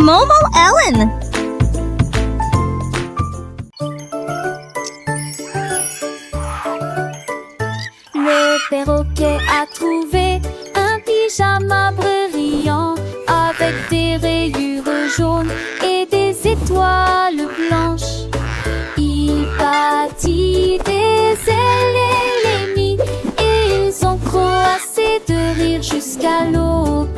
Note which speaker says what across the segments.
Speaker 1: Momo Ellen.
Speaker 2: Le perroquet a trouvé un pyjama brillant avec des rayures jaunes et des étoiles blanches. Il bâtit des ailes et les mit et ils ont croassé de rire jusqu'à l'aube.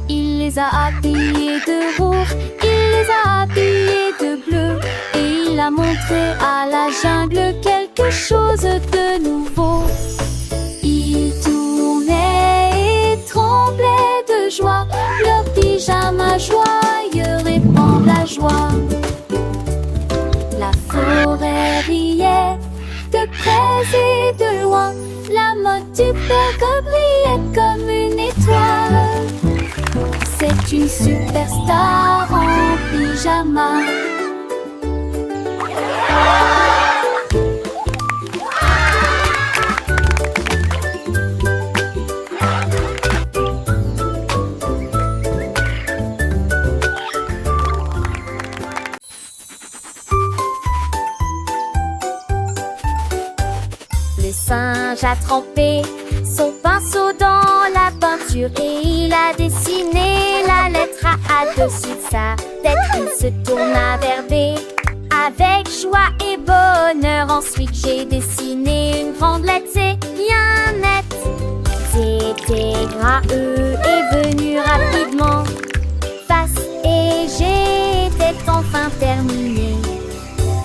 Speaker 2: Il les a habillés de rouge, il les a habillés de bleu et il a montré à la jungle quelque chose de nouveau. Ils tournaient et tremblaient de joie, leur pyjama joyeux répand la joie. La forêt riait de près et de loin, la mode du perroquet brillait comme une étoile. C'est une superstar en pyjama. Le singe a trempé son pinceau dans la peinture et il a dessiné la lettre A dessus de sa tête. Il se tourna vers B avec joie et bonheur. Ensuite j'ai dessiné une grande lettre C bien nette. C'était gras, E est venu rapidement. Face et G était enfin terminé.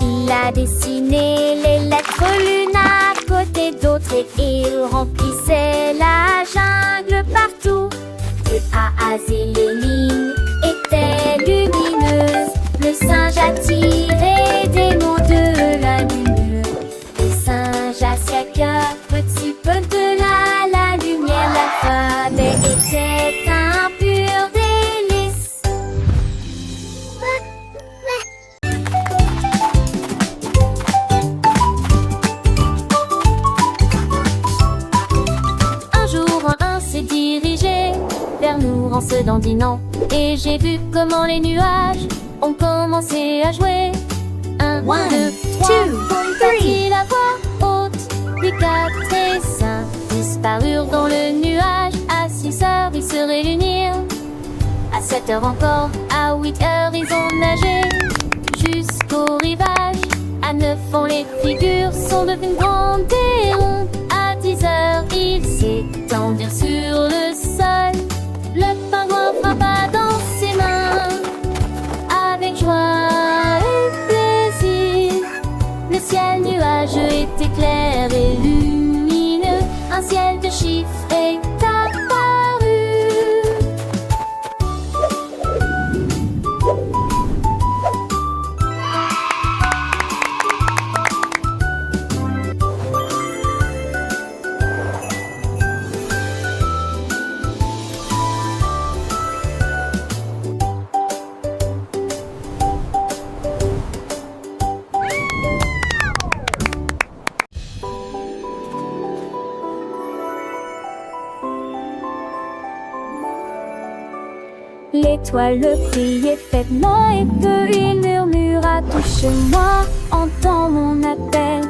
Speaker 2: Il a dessiné les lettres l'une à côté d'autres et il remplissait la jungle partout. De A à Z, les lignes étaient lumineuses. Le singe a tiré des mots de la lune. Le singe a scié un petit peu de la lumière. L'alphabet était un pur délice. Un jour, un s'est dirigé vers nous en se dandinant. Et j'ai vu comment les nuages ont commencé à jouer. 1, 2, 3, partit la voix haute. Puis 4 et 5 disparurent dans le nuage. À 6 heures, ils se réunirent. À 7 heures encore, à 8 heures, ils ont nagé jusqu'au rivage. À 9 ans, les figures sont devenues grandes et rondes. À 10 heures, ils s'étendirent sur le sol. Le pingouin frappa dans ses mains avec joie et plaisir. Le ciel nuageux était clair et lumineux. Un ciel de chiffres est apparu. L'étoile le priait faiblement et peu il murmura: touche-moi, entends mon appel.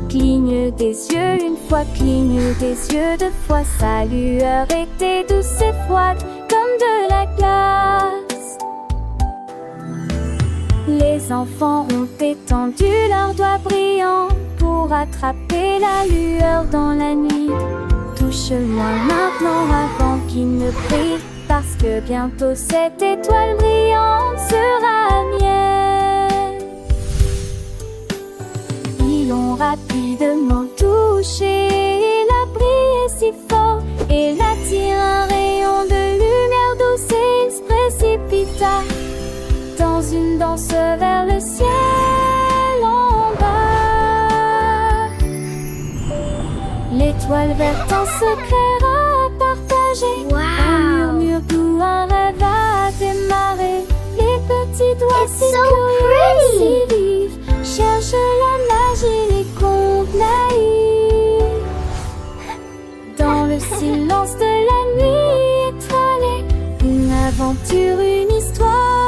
Speaker 2: Cligne des yeux une fois, cligne des yeux deux fois. Sa lueur était douce et froide comme de la glace. Les enfants ont étendu leurs doigts brillants pour attraper la lueur dans la nuit. Touche-moi maintenant avant qu'il ne brille, parce que bientôt cette étoile brillante sera mienne. Ils l'ont rapidement touché, il a brillé si fort, et il attire un rayon de lumière douce et il se précipita dans une danse vers le ciel en bas. L'étoile verte en secret à partager. Un murmure doux, un rêve a démarré. Les petits doigts si curieux, si vifs cherchent la magie, les contes naïfs. Dans le silence de la nuit étoilée, une aventure, une histoire.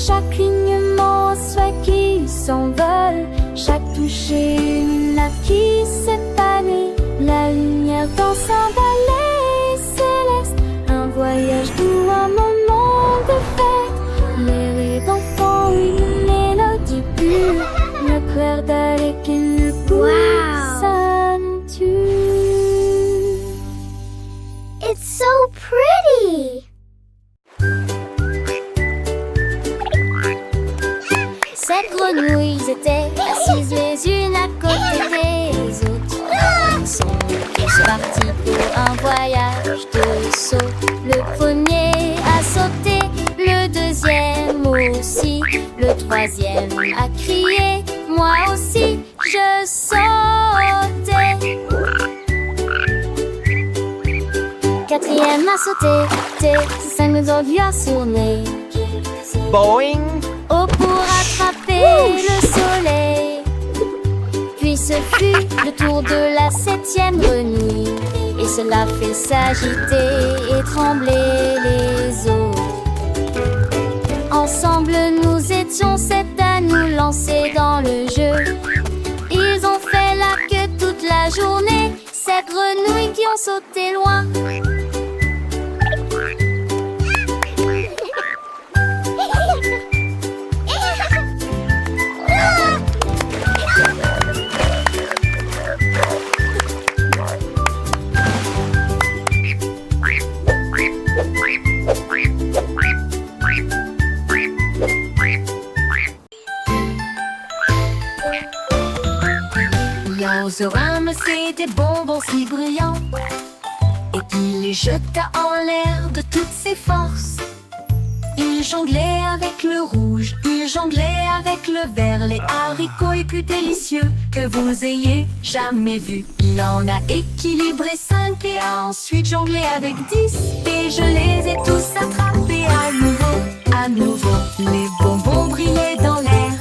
Speaker 2: chaque clignement un souhait qui s'envole, chaque toucher une nappe qui s'épanouit. La lumière danse un ballet céleste, un voyage doux, un moment de fête. Les rires d'enfants, une mélodie pure, le clair d'Alec et le goût s'entendent.
Speaker 1: It's so pretty!
Speaker 2: Sept grenouilles étaient assises les unes à côté des autres. Ils sont tous partis pour un voyage de saut. Le premier a sauté, le deuxième aussi, le troisième a crié, moi aussi je sautais. Quatrième a sauté, cinq autres lui a tourné.
Speaker 3: Boing!
Speaker 2: Oh, pour attraper le soleil. Puis ce fut le tour de la septième grenouille, et cela fait s'agiter et trembler les autres. Ensemble nous étions sept à nous lancer dans le jeu. Ils ont fait la queue toute la journée, sept grenouilles qui ont sauté loin.
Speaker 4: L'oiseau ramassait des bonbons si brillants et il les jeta en l'air de toutes ses forces. Il jonglait avec le rouge, il jonglait avec le vert, les haricots les plus délicieux que vous ayez jamais vus. Il en a équilibré 5 et a ensuite jonglé avec 10, et je les ai tous attrapés à nouveau, à nouveau. Les bonbons brillaient dans l'air,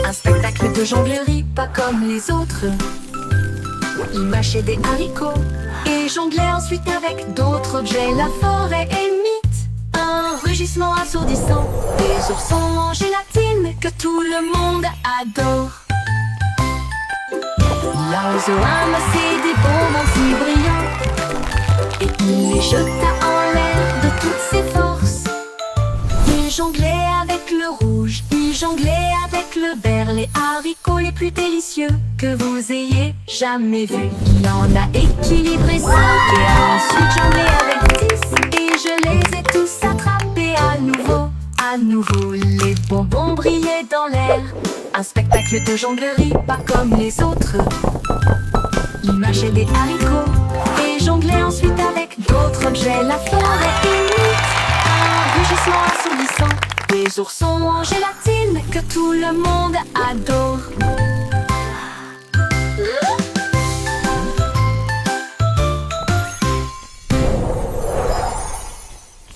Speaker 4: un spectacle de jonglerie pas comme les autres. Il mâchait des haricots et jonglait ensuite avec d'autres objets. La forêt imite un rugissement assourdissant, des oursons en gélatine que tout le monde adore. L'oiseau ramassait des bonbons si brillants et il les jeta en l'air de toutes ses forces. Il jonglait avec le rouge, il jonglait avec le vert, les haricots les plus délicieux que vous ayez jamais vus. Il en a équilibré 5 et a ensuite jonglé avec 10, et je les ai tous attrapés à nouveau, à nouveau. Les bonbons brillaient dans l'air, un spectacle de jonglerie pas comme les autres. Il mâchait des haricots et jonglait ensuite avec d'autres objets. La forêt imite un rugissement assourdissant, des oursons en gélatine que tout le monde adore.